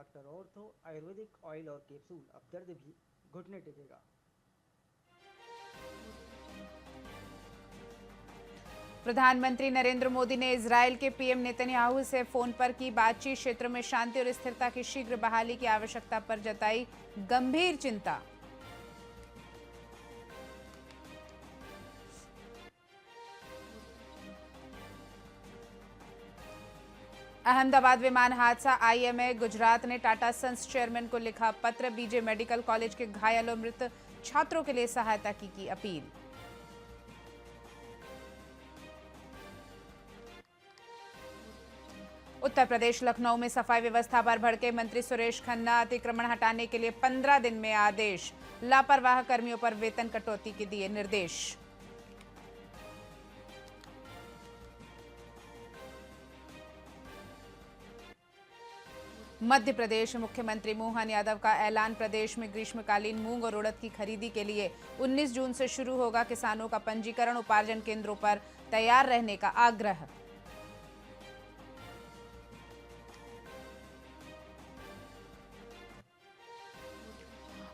Doctor ortho Ayurvedic oil और capsule. अब दर्द भी घुटने टेकेगा। प्रधानमंत्री नरेंद्र मोदी ने इजरायल के पीएम नेतन्याहू से फोन पर की बातचीत। क्षेत्र में शांति और स्थिरता की शीघ्र बहाली की आवश्यकता पर जताई गंभीर चिंता। अहमदाबाद विमान हादसा, आईएमए गुजरात ने टाटा सन्स चेयरमैन को लिखा पत्र। बीजे मेडिकल कॉलेज के घायल और मृत छात्रों के लिए सहायता की अपील। उत्तर प्रदेश लखनऊ में सफाई व्यवस्था पर भड़के मंत्री सुरेश खन्ना। अतिक्रमण हटाने के लिए 15 दिन में आदेश। लापरवाह कर्मियों पर वेतन कटौती के दिए निर्देश। मध्य प्रदेश मुख्यमंत्री मोहन यादव का ऐलान। प्रदेश में ग्रीष्मकालीन मूंग और उड़द की खरीदी के लिए 19 जून से शुरू होगा किसानों का पंजीकरण। उपार्जन केंद्रों पर तैयार रहने का आग्रह।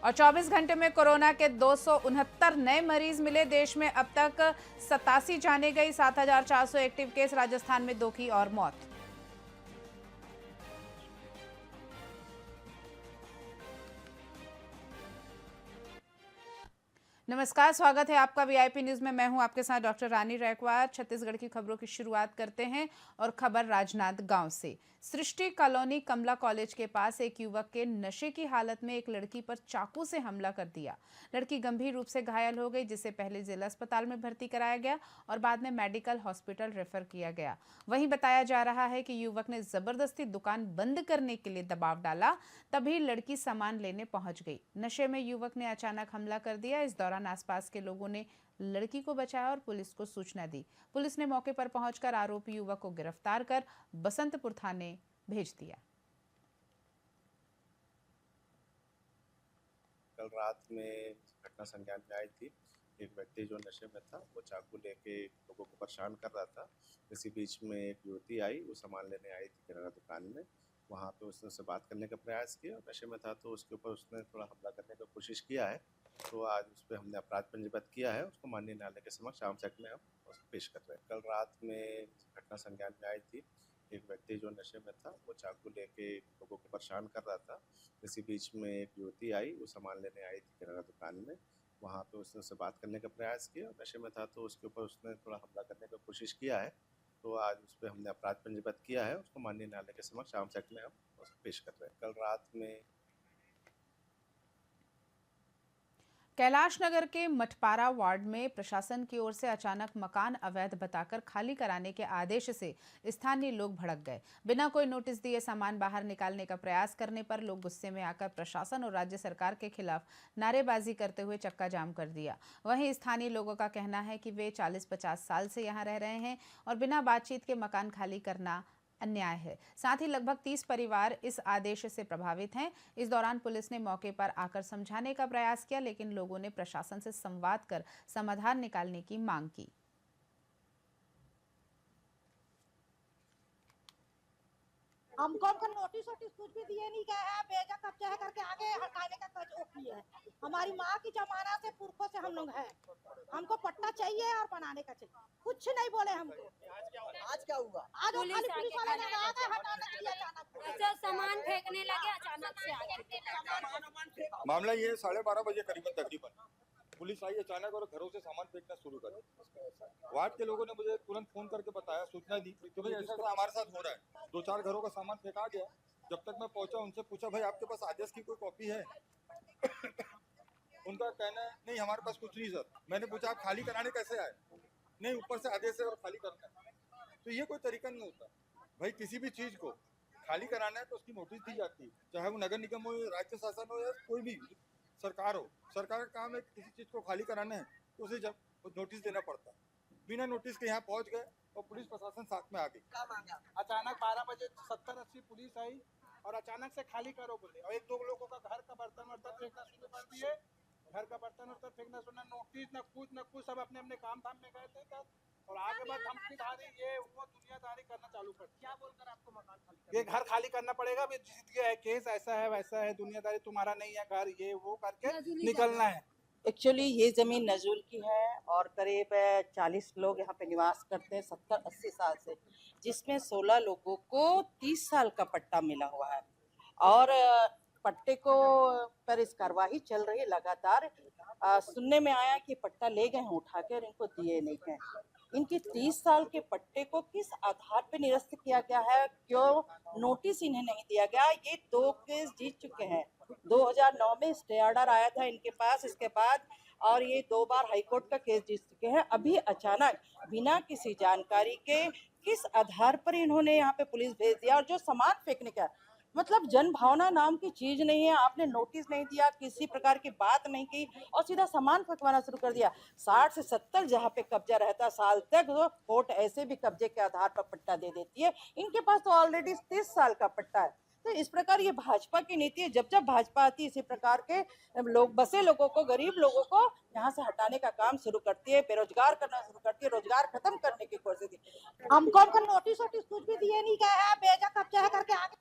और 24 घंटे में कोरोना के 269 नए मरीज मिले। देश में अब तक 87 जाने गई। 7,400 एक्टिव केस। राजस्थान में 2 की और मौत। नमस्कार, स्वागत है आपका वीआईपी न्यूज में। मैं हूं आपके साथ डॉक्टर रानी रैकवार। छत्तीसगढ़ की खबरों की शुरुआत करते हैं और खबर राजनांद गांव से। सृष्टि कॉलोनी कमला कॉलेज के पास एक युवक के नशे की हालत में एक लड़की पर चाकू से हमला कर दिया। लड़की गंभीर रूप से घायल हो गई, जिसे पहले जिला अस्पताल में भर्ती कराया गया और बाद में मेडिकल हॉस्पिटल रेफर किया गया। वहीं बताया जा रहा है कि युवक ने जबरदस्ती दुकान बंद करने के लिए दबाव डाला, तभी लड़की सामान लेने पहुंच गई। नशे में युवक ने अचानक हमला कर दिया। इस दौरान आसपास के लोगों ने लड़की को बचाया और पुलिस को सूचना दी। पुलिस ने मौके पर पहुंचकर आरोपी युवक को गिरफ्तार कर बसंतपुर थाने भेज दिया। कल रात में घटना संज्ञान में आई थी। एक व्यक्ति जो नशे में था वो चाकू लेके लोगों को परेशान कर रहा था। इसी बीच में एक युवती आई, वो सामान लेने आई थी किराना दुकान में। वहाँ पे उसने उससे बात करने का प्रयास किया और नशे में था तो उसके ऊपर उसने थोड़ा हमला करने की कोशिश किया है। तो आज उस पर हमने अपराध पंजीबद्ध किया है। उसको माननीय न्यायालय के समक्ष आर्म्स एक्ट में हम उसको पेश कर रहे हैं। कल रात में घटना संज्ञान में आई थी। एक व्यक्ति जो नशे में था वो चाकू लेके लोगों को परेशान कर रहा था। इसी बीच में एक युवती आई, वो सामान लेने आई थी किराना दुकान में। वहाँ पे उसने उससे बात करने का प्रयास किया और नशे में था तो उसके ऊपर उसने थोड़ा हमला करने की कोशिश किया है। तो आज उस पर हमने अपराध पंजीबद्ध किया है। उसको माननीय न्यायालय के समक्ष आर्म्स एक्ट में हम उसको पेश कर रहे हैं। कल रात में कैलाश नगर के मठपारा वार्ड में प्रशासन की ओर से अचानक मकान अवैध बताकर खाली कराने के आदेश से स्थानीय लोग भड़क गए। बिना कोई नोटिस दिए सामान बाहर निकालने का प्रयास करने पर लोग गुस्से में आकर प्रशासन और राज्य सरकार के खिलाफ नारेबाजी करते हुए चक्का जाम कर दिया। वहीं स्थानीय लोगों का कहना है कि वे 40-50 साल से यहाँ रह रहे हैं और बिना बातचीत के मकान खाली करना अन्याय है। साथ ही लगभग 30 परिवार इस आदेश से प्रभावित हैं। इस दौरान पुलिस ने मौके पर आकर समझाने का प्रयास किया, लेकिन लोगों ने प्रशासन से संवाद कर समाधान निकालने की मांग की। हमको नोटिस वोटिस कुछ भी दिए नहीं गए हैं। बेजा कब्जा है करके आगे हटाने का वो किया है। हमारी माँ की जमाना से पुरखों से हम लोग हैं। हमको पट्टा चाहिए और बनाने का चाहिए। कुछ नहीं बोले हमको। आज क्या हुआ? आज पुलिस वाले ने आ गए हटाने के लिए अचानक। ऐसा सामान फेंकने लगे अचानक से आके। मामला ये 12:30 बजे तकरीबन पुलिस आई अचानक और घरों से सामान फेंकना शुरू कर दिया। वार्ड के लोगों ने मुझे तुरंत फोन करके बताया, सूचना दी कि भाई ऐसा हमारे साथ हो रहा है। 2-4 घरों का सामान फेंका गया। जब तक मैं पहुंचा उनसे पूछा, भाई आपके पास आदेश की कोई कॉपी है? उनका कहना है नहीं हमारे पास कुछ नहीं सर। मैंने पूछा आप खाली कराने कैसे आए? नहीं ऊपर से आदेश है और खाली करना है। तो ये कोई तरीका नहीं होता भाई। किसी भी चीज को खाली कराना है तो उसकी नोटिस दी जाती है, चाहे वो नगर निगम हो, राज्य शासन हो या कोई भी सरकार हो। सरकार का काम है किसी चीज को खाली कराना है तो उसे जब नोटिस देना पड़ता है। बिना नोटिस के यहाँ पहुंच गए और पुलिस प्रशासन साथ में आ गई। अचानक 12 बजे 70-80 पुलिस आई और अचानक से खाली करो बोले और 1-2 लोगों का घर का बर्तन वर्तन फेंकना शुरू कर दिए। घर का बर्तन वर्तन फेंकना शुरू, नोटिस न कुछ सब अपने अपने काम धाम में गए थे। और आगे बाद धमकीधारी ये वो दुनियादारी करना चालू कर। क्या बोलकर आपको मकान खाली ये घर खाली करना पड़ेगा, भी जीत गया है केस, ऐसा है वैसा है, दुनियादारी तुम्हारा नहीं है घर, ये वो करके निकलना है। एक्चुअली ये ज़मीन नजूल की है और करीब 40 लोग यहाँ पे निवास करते हैं 70-80 साल से, जिसमें 16 लोगों को 30 साल का पट्टा मिला हुआ है और पट्टे को पर इस कार्रवाई चल रही है लगातार। सुनने में आया कि पट्टा ले गए हैं उठा के और इनको दिए नहीं हैं। इनके 30 साल के पट्टे को किस आधार पे निरस्त किया गया है, क्यों नोटिस इन्हें नहीं दिया गया? ये 2 केस जीत चुके हैं। 2009 में स्टे ऑर्डर आया था इनके पास, इसके बाद और ये 2 बार हाईकोर्ट का केस जीत चुके हैं। अभी अचानक बिना किसी जानकारी के किस आधार पर इन्होंने यहाँ पे पुलिस भेज दिया? और जो सामान फेंकने का मतलब जन भावना नाम की चीज नहीं है, आपने नोटिस नहीं दिया, किसी प्रकार की बात नहीं की और सीधा सामान फेंकवाना शुरू कर दिया। 60 से 70 जहाँ पे कब्जा रहता साल तक, तो कोर्ट ऐसे भी कब्जे के आधार पर पट्टा दे देती है। इनके पास तो ऑलरेडी 30 साल का पट्टा है। तो इस प्रकार ये भाजपा की नीति है, जब जब भाजपा आती है इसी प्रकार के लोग बसे लोगों को, गरीब लोगों को यहाँ से हटाने का काम शुरू करती है, बेरोजगार करना शुरू करती है, रोजगार खत्म करने की कोशिश की। हमको नोटिस वोटिस कुछ भी दिए नहीं गए हैं, बेजा कब्जा है करके आगे।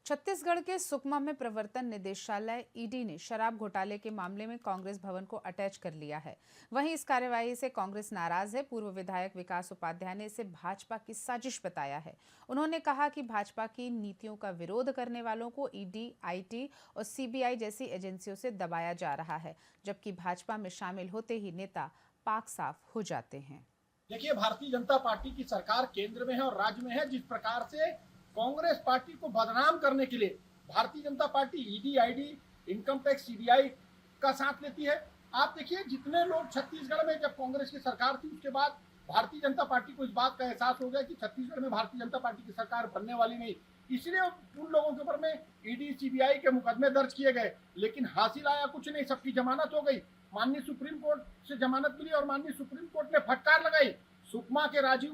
छत्तीसगढ़ के सुकमा में प्रवर्तन निदेशालय ईडी ने शराब घोटाले के मामले में कांग्रेस भवन को अटैच कर लिया है। वहीं इस कार्यवाही से कांग्रेस नाराज है। पूर्व विधायक विकास उपाध्याय ने इसे भाजपा की साजिश बताया है। उन्होंने कहा कि भाजपा की नीतियों का विरोध करने वालों को ईडी, आईटी और सीबीआई जैसी एजेंसियों से दबाया जा रहा है, जबकि भाजपा में शामिल होते ही नेता पाक साफ हो जाते हैं। देखिए, भारतीय जनता पार्टी की सरकार केंद्र में है और राज्य में है। जिस प्रकार से कांग्रेस पार्टी को बदनाम करने के लिए Bharatiya Janata party ED, ID, income tax, CBI का साथ लेती है। आप देखिए, जितने लोग छत्तीसगढ़ में जब कांग्रेस की सरकार थी उसके बाद भारतीय जनता पार्टी को इस बात का एहसास हो गया कि छत्तीसगढ़ में भारतीय जनता पार्टी की सरकार बनने वाली नहीं, इसलिए उन लोगों के ऊपर में ईडी, सीबीआई के मुकदमे दर्ज किए गए, लेकिन हासिल आया कुछ नहीं। सबकी जमानत हो गई, माननीय सुप्रीम कोर्ट से जमानत मिली और माननीय सुप्रीम कोर्ट ने फटकार लगाई। सुकमा के राजीव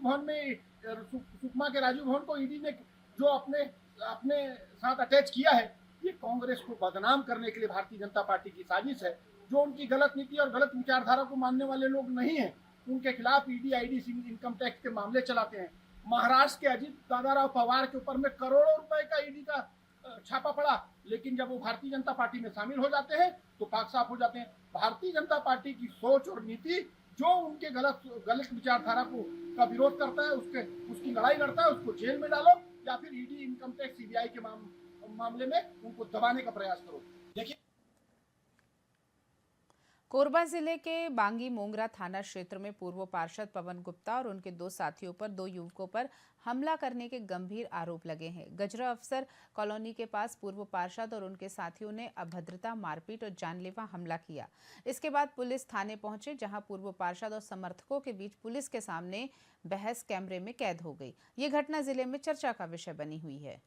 भवन को ईडी ने जो अपने साथ अटैच किया है, ये कांग्रेस को बदनाम करने के लिए भारतीय जनता पार्टी की साजिश है। जो उनकी गलत नीति और गलत विचारधारा को मानने वाले लोग नहीं हैं, उनके खिलाफ ईडी, आईडी, इनकम टैक्स के मामले चलाते हैं। महाराष्ट्र के अजीत दादाराव पवार के ऊपर में करोड़ों रुपए का ईडी का छापा पड़ा, लेकिन जब वो भारतीय जनता पार्टी में शामिल हो जाते हैं तो पाक साफ हो जाते हैं। भारतीय जनता पार्टी की सोच और नीति जो उनके गलत विचारधारा का विरोध करता है, उसकी लड़ाई लड़ता है, उसको जेल में डालो या फिर ईडी, इनकम टैक्स, सीबीआई के मामले में उनको दबाने का प्रयास करो। देखिए, कोरबा जिले के बांगी मोंगरा थाना क्षेत्र में पूर्व पार्षद पवन गुप्ता और उनके 2 साथियों पर 2 युवकों पर हमला करने के गंभीर आरोप लगे हैं। गजरा अफसर कॉलोनी के पास पूर्व पार्षद और उनके साथियों ने अभद्रता, मारपीट और जानलेवा हमला किया। इसके बाद पुलिस थाने पहुंचे, जहां पूर्व पार्षद और समर्थकों के बीच पुलिस के सामने बहस कैमरे में कैद हो गई। ये घटना जिले में चर्चा का विषय बनी हुई है।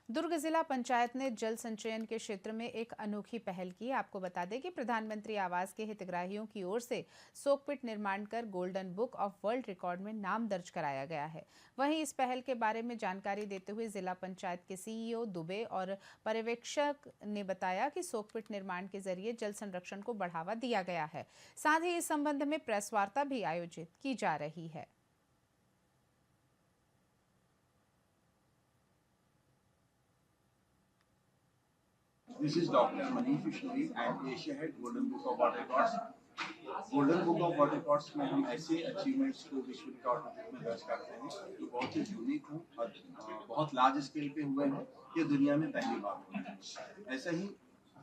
दुर्ग जिला पंचायत ने जल संचयन के क्षेत्र में एक अनोखी पहल की। आपको बता दें कि प्रधानमंत्री आवास के हितग्राहियों की ओर से सोकपिट निर्माण कर golden book of world record में नाम दर्ज कराया गया है। वहीं इस पहल के बारे में जानकारी देते हुए जिला पंचायत के सीईओ दुबे और पर्यवेक्षक ने बताया कि सोकपिट निर्माण के जरिए जल संरक्षण को बढ़ावा दिया गया है। साथ ही इस संबंध में प्रेस वार्ता भी आयोजित की जा रही है। This is Dr. Manish Vishnuvi and Asia Head Golden Book of World Records. Golden Book of World Records में हम ऐसे अचीवमेंट्स को विश्व रिकॉर्ड में दर्ज करते हैं जो बहुत ही यूनिक हो और बहुत लार्ज स्केल पे हुए हैं। ये दुनिया में पहली बार हुआ है। ऐसा ही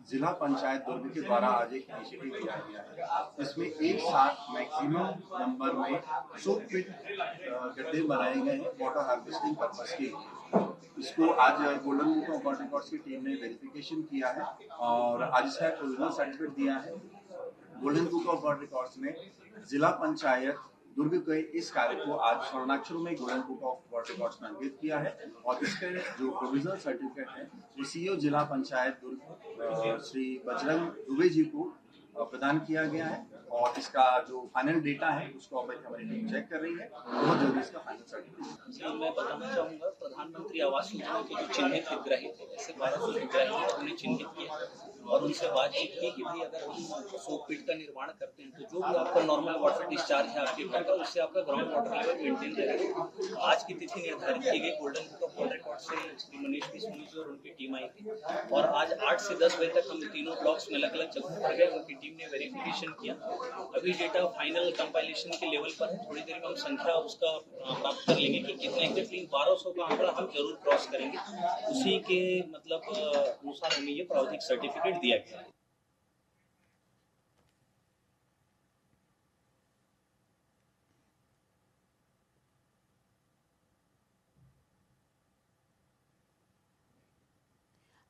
जिला पंचायत दुर्ग के द्वारा आज एक इनिशिएटिव लिया गया है। इसमें एक साथ मैक्सिमम नंबर में सोकपिट गड्ढे बनाए गए हैं वाटर हार्वेस्टिंग पर्पस के। इसको आज golden book of world records की टीम ने वेरिफिकेशन किया है और आज इसका ओरिजिनल सर्टिफिकेट दिया है। Golden book of world records ने जिला पंचायत दुर्ग के इस कार्य को आज स्वर्णाक्षरों में golden book of world records में अंकित किया है और इसके जो प्रोविजनल सर्टिफिकेट है वो सीईओ जिला पंचायत दुर्ग श्री बजरंग दुबे जी को प्रदान किया गया है और इसका जो फाइनल डेटा है उसको अब हमारी टीम चेक कर रही है, बहुत जल्दी इसका फाइनल सर्टिफिकेट। मैं बताना चाहूँगा प्रधानमंत्री आवास योजना के जो चिन्हित हितग्राही थे, ऐसे 1200 हितग्राही हमने चिन्हित किया और उनसे बातचीत की कि भाई अगर हम सोकपिट का निर्माण करते हैं तो जो भी आपका नॉर्मल वाटर डिस्चार्ज है आपके घर का, उससे आपका ग्राउंड वाटर लेवल मेंटेन रहेगा। आज की तिथि निर्धारित की गई, golden book of world record से श्री मनीष बिस्मिल जी और उनकी टीम आई थी और आज 8 से 10 बजे तक हम तीनों ब्लॉक्स में अलग अलग जगहों पर गए, उनकी टीम ने वेरिफिकेशन किया। अभी डेटा फाइनल कंपाइलेशन के लेवल पर है, थोड़ी देर में हम संख्या उसका प्राप्त कर लेंगे कि कितने एग्जैक्टली 1200 का आंकड़ा हम जरूर क्रॉस करेंगे। उसी के मतलब अनुसार हमें ये प्रावधिक सर्टिफिकेट दिया गया है।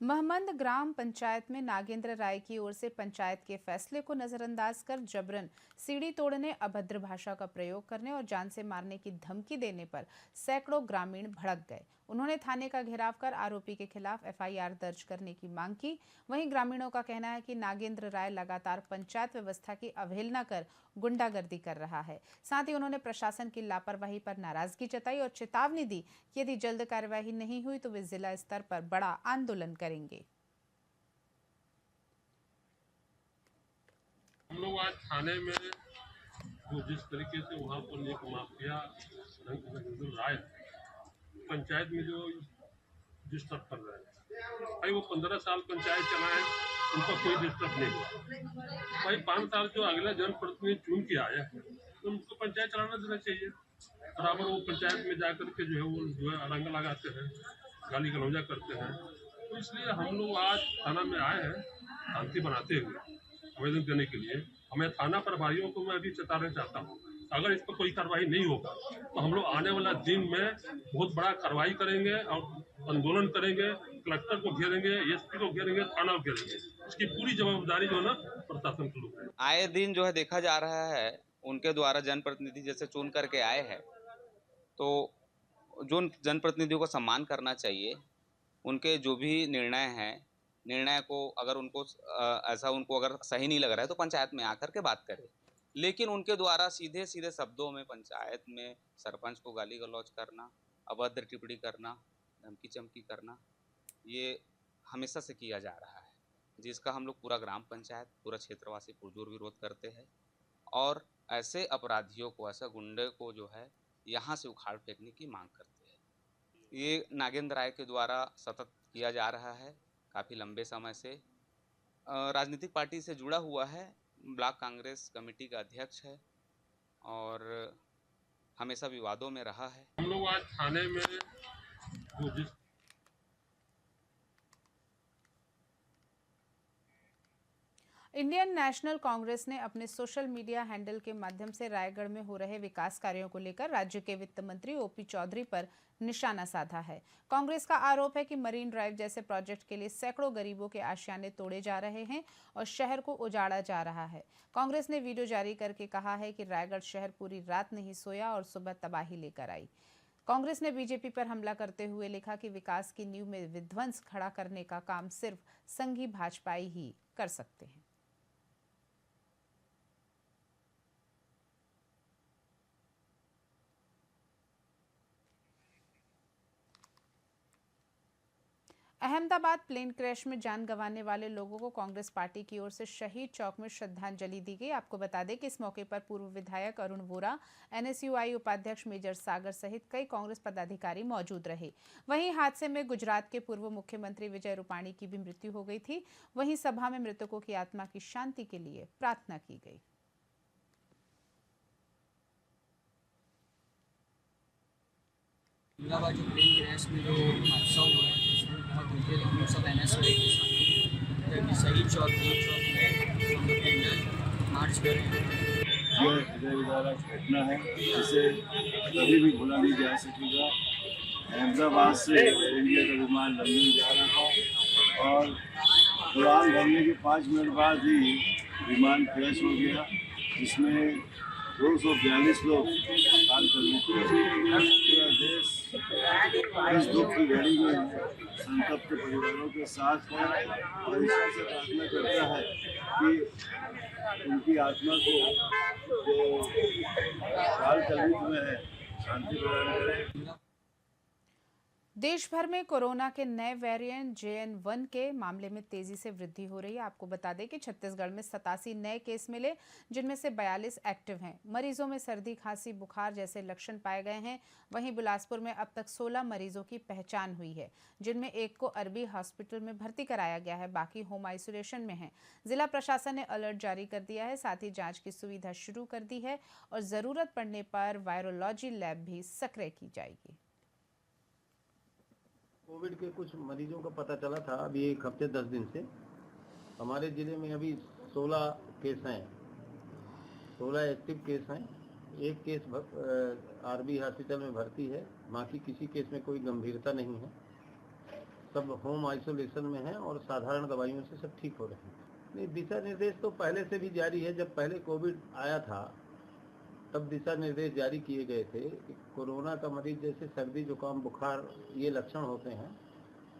महमंद ग्राम पंचायत में नागेंद्र राय की ओर से पंचायत के फैसले को नजरअंदाज कर जबरन सीढ़ी तोड़ने, अभद्र भाषा का प्रयोग करने और जान से मारने की धमकी देने पर सैकड़ों ग्रामीण भड़क गए। उन्होंने थाने का घेराव कर आरोपी के खिलाफ एफआईआर दर्ज करने की मांग की। वहीं ग्रामीणों का कहना है कि नागेंद्र राय लगातार पंचायत व्यवस्था की अवहेलना कर गुंडागर्दी कर रहा है। साथ ही उन्होंने प्रशासन की लापरवाही पर नाराजगी जताई और चेतावनी दी कि यदि जल्द कार्यवाही नहीं हुई तो वे जिला स्तर पर बड़ा आंदोलन करेंगे। हम लोग आज थाने में जो जिस तरीके से वहाँ पर एक माफिया राय पंचायत में जो डिस्टर्ब कर रहे हैं, भाई वो 15 साल पंचायत चलाए, उनका कोई डिस्टर्ब नहीं हुआ। भाई 5 साल जो अगला जनप्रतिनिधि चुन के आया है तो उनको पंचायत चलाना देना चाहिए। बराबर वो पंचायत में जाकर के जो है रंग लगाते हैं, गाली गलौजा करते हैं। तो इसलिए हम लोग आज थाना में आए हैं शांति बनाते हुए आवेदन करने के लिए। हमें थाना प्रभारियों को मैं अभी चेताना चाहता हूँ, अगर इस पर कोई कार्रवाई नहीं होगा तो हम लोग आने वाला दिन में बहुत बड़ा कार्रवाई करेंगे और आंदोलन करेंगे, कलेक्टर को घेरेंगे, एसपी को घेरेंगे, थाना को घेरेंगे। इसकी पूरी जवाबदारी जो है ना प्रशासन के लोग है। आए दिन जो है देखा जा रहा है उनके द्वारा जनप्रतिनिधि जैसे चुन करके आए हैं, तो जो जनप्रतिनिधियों को सम्मान करना चाहिए। उनके जो भी निर्णय हैं, निर्णय को अगर उनको ऐसा उनको अगर सही नहीं लग रहा है तो पंचायत में आकर के बात करें। लेकिन उनके द्वारा सीधे सीधे शब्दों में पंचायत में सरपंच को गाली गलौज करना, अभद्र टिप्पणी करना, धमकी चमकी करना, ये हमेशा से किया जा रहा है, जिसका हम लोग पूरा ग्राम पंचायत, पूरा क्षेत्रवासी पुरजोर विरोध करते हैं और ऐसे अपराधियों को, ऐसे गुंडे को जो है यहाँ से उखाड़ फेंकने की मांग करते हैं। ये नागेंद्र राय के द्वारा सतत किया जा रहा है, काफ़ी लंबे समय से राजनीतिक पार्टी से जुड़ा हुआ है, ब्लॉक कांग्रेस कमेटी का अध्यक्ष है और हमेशा विवादों में रहा है। हम लोग आज थाने में जो जिस इंडियन नेशनल कांग्रेस ने अपने सोशल मीडिया हैंडल के माध्यम से रायगढ़ में हो रहे विकास कार्यों को लेकर राज्य के वित्त मंत्री ओपी चौधरी पर निशाना साधा है। कांग्रेस का आरोप है कि मरीन ड्राइव जैसे प्रोजेक्ट के लिए सैकड़ों गरीबों के आशियाने तोड़े जा रहे हैं और शहर को उजाड़ा जा रहा है। कांग्रेस ने वीडियो जारी करके कहा है कि रायगढ़ शहर पूरी रात नहीं सोया और सुबह तबाही लेकर आई। कांग्रेस ने बीजेपी पर हमला करते हुए लिखा कि विकास की नींव में विध्वंस खड़ा करने का काम सिर्फ संघी भाजपाई ही कर सकते हैं। अहमदाबाद प्लेन क्रैश में जान गंवाने वाले लोगों को कांग्रेस पार्टी की ओर से शहीद चौक में श्रद्धांजलि दी गई। आपको बता दें कि इस मौके पर पूर्व विधायक अरुण वोरा, एनएसयूआई उपाध्यक्ष मेजर सागर सहित कई कांग्रेस पदाधिकारी मौजूद रहे। वहीं हादसे में गुजरात के पूर्व मुख्यमंत्री विजय रूपाणी की भी मृत्यु हो गई थी। वहीं सभा में मृतकों की आत्मा की शांति के लिए प्रार्थना की गई। अहमदाबाद जो प्लेन क्रैश में जो हादसा हुआ है उसमें बहुत दुखी है, लेकिन हम सब एनएसयूआई के साथ हैं। शहीद चौक में हम लोग कैंडल मार्च कर रहे हैं। यह हृदय घटना है जिसे कभी भी भूला नहीं जा सकेगा। अहमदाबाद से इंडिया का विमान लंदन जा रहा था और उड़ान भरने के 5 मिनट बाद ही विमान क्रैश हो गया, जिसमें 242 लोग काल कर पूरा देश इस दुख की घड़ी में संतप्त परिवारों के साथ है और ईश्वर से प्रार्थना करता है कि उनकी आत्मा को जो काल कलयुग में है शांति प्रदान करें। देश भर में कोरोना के नए वेरिएंट JN1 के मामले में तेजी से वृद्धि हो रही है। आपको बता दें कि छत्तीसगढ़ में 87 नए केस मिले, जिनमें से 42 एक्टिव हैं। मरीजों में सर्दी, खांसी, बुखार जैसे लक्षण पाए गए हैं। वहीं बिलासपुर में अब तक 16 मरीजों की पहचान हुई है, जिनमें एक को अरबी हॉस्पिटल में भर्ती कराया गया है, बाकी होम आइसोलेशन में हैं। जिला प्रशासन ने अलर्ट जारी कर दिया है, साथ ही जाँच की सुविधा शुरू कर दी है और जरूरत पड़ने पर वायरोलॉजी लैब भी सक्रिय की जाएगी। कोविड के कुछ मरीजों का पता चला था अभी एक हफ्ते 10 दिन से। हमारे ज़िले में अभी 16 केस हैं, 16 एक्टिव केस हैं। एक केस आरबी हॉस्पिटल में भर्ती है, बाकी किसी केस में कोई गंभीरता नहीं है। सब होम आइसोलेशन में हैं और साधारण दवाइयों से सब ठीक हो रहे हैं। नहीं, दिशा निर्देश तो पहले से भी जारी है। जब पहले कोविड आया था तब दिशा निर्देश जारी किए गए थे कि कोरोना का मरीज जैसे सर्दी, जुकाम, बुखार ये लक्षण होते हैं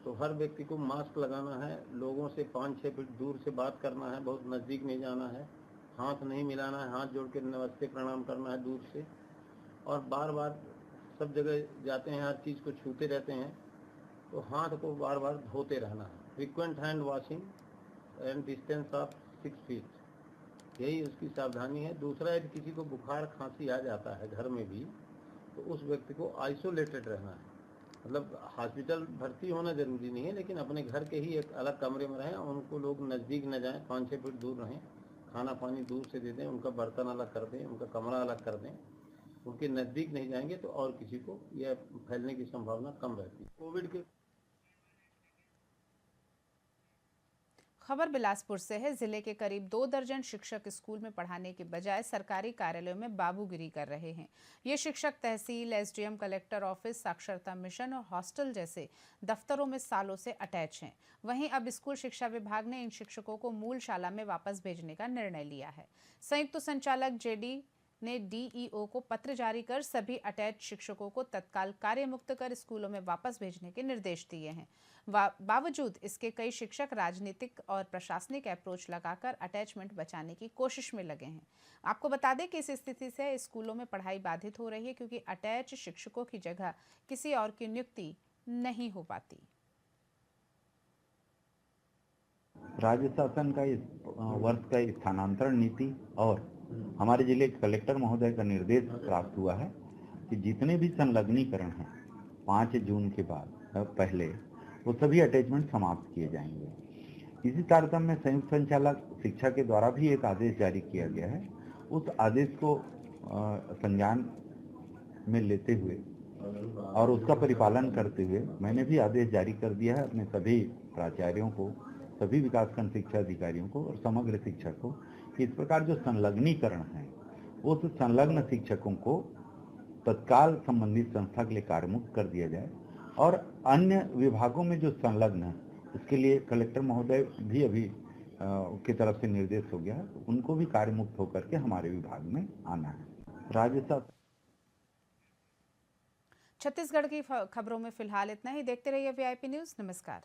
तो हर व्यक्ति को मास्क लगाना है, लोगों से 5-6 फीट दूर से बात करना है, बहुत नज़दीक नहीं जाना है, हाथ नहीं मिलाना है, हाथ जोड़ के नमस्ते प्रणाम करना है दूर से, और बार बार सब जगह जाते हैं हर चीज़ को छूते रहते हैं तो हाथ को बार बार धोते रहना है। Frequent hand washing and distance of 6 feet, यही उसकी सावधानी है। दूसरा, यदि किसी को बुखार खांसी आ जाता है घर में भी तो उस व्यक्ति को आइसोलेटेड रहना है। मतलब हॉस्पिटल भर्ती होना ज़रूरी नहीं है, लेकिन अपने घर के ही एक अलग कमरे में रहें, उनको लोग नज़दीक न जाएं, 5-6 फीट दूर रहें, खाना पानी दूर से दे दें, उनका बर्तन अलग कर दें, उनका कमरा अलग कर दें। उनके नज़दीक नहीं जाएंगे तो और किसी को यह फैलने की संभावना कम रहती है। कोविड के खबर बिलासपुर से है। जिले के करीब 2 दर्जन शिक्षक स्कूल में पढ़ाने के बजाय सरकारी कार्यालयों में बाबूगिरी कर रहे हैं। ये शिक्षक तहसील, SDM, कलेक्टर ऑफिस, साक्षरता मिशन और हॉस्टल जैसे दफ्तरों में सालों से अटैच हैं। वहीं अब स्कूल शिक्षा विभाग ने इन शिक्षकों को मूल शाला में वापस भेजने का निर्णय लिया है। संयुक्त संचालक JD ने DEO को पत्र जारी कर सभी अटैच शिक्षकों को तत्काल कार्य मुक्त कर स्कूलों में वापस भेजने के निर्देश दिए हैं। बावजूद इसके कई शिक्षक राजनीतिक और प्रशासनिक अप्रोच लगाकर अटैचमेंट बचाने की कोशिश में लगे हैं। आपको बता दें कि इस स्थिति से स्कूलों में पढ़ाई बाधित हो रही है, क्योंकि अटैच शिक्षकों की जगह किसी और की नियुक्ति नहीं हो पाती। राज्य शासन का इस वर्ष का स्थानांतरण नीति और हमारे जिले के कलेक्टर महोदय का निर्देश प्राप्त हुआ है कि जितने भी संलग्नीकरण हैं 5 जून के बाद पहले वो सभी अटैचमेंट समाप्त किए जाएंगे। इसी तारतम्य में संयुक्त संचालक शिक्षा के द्वारा भी एक आदेश जारी किया गया है। उस आदेश को संज्ञान में लेते हुए और उसका परिपालन करते हुए मैंने भी आदेश जारी कर दिया है अपने सभी प्राचार्यों को, सभी विकासखंड शिक्षा अधिकारियों को और समग्र शिक्षा को कि इस प्रकार जो संलग्नीकरण है उस संलग्न शिक्षकों को तत्काल संबंधित संस्था के लिए कार्यमुक्त कर दिया जाए और अन्य विभागों में जो संलग्न है उसके लिए कलेक्टर महोदय भी अभी की तरफ से निर्देश हो गया है, उनको भी कार्यमुक्त होकर के हमारे विभाग में आना है। राज्य शासन छत्तीसगढ़ की खबरों में फिलहाल इतना ही। देखते रहिए VIP न्यूज़। नमस्कार।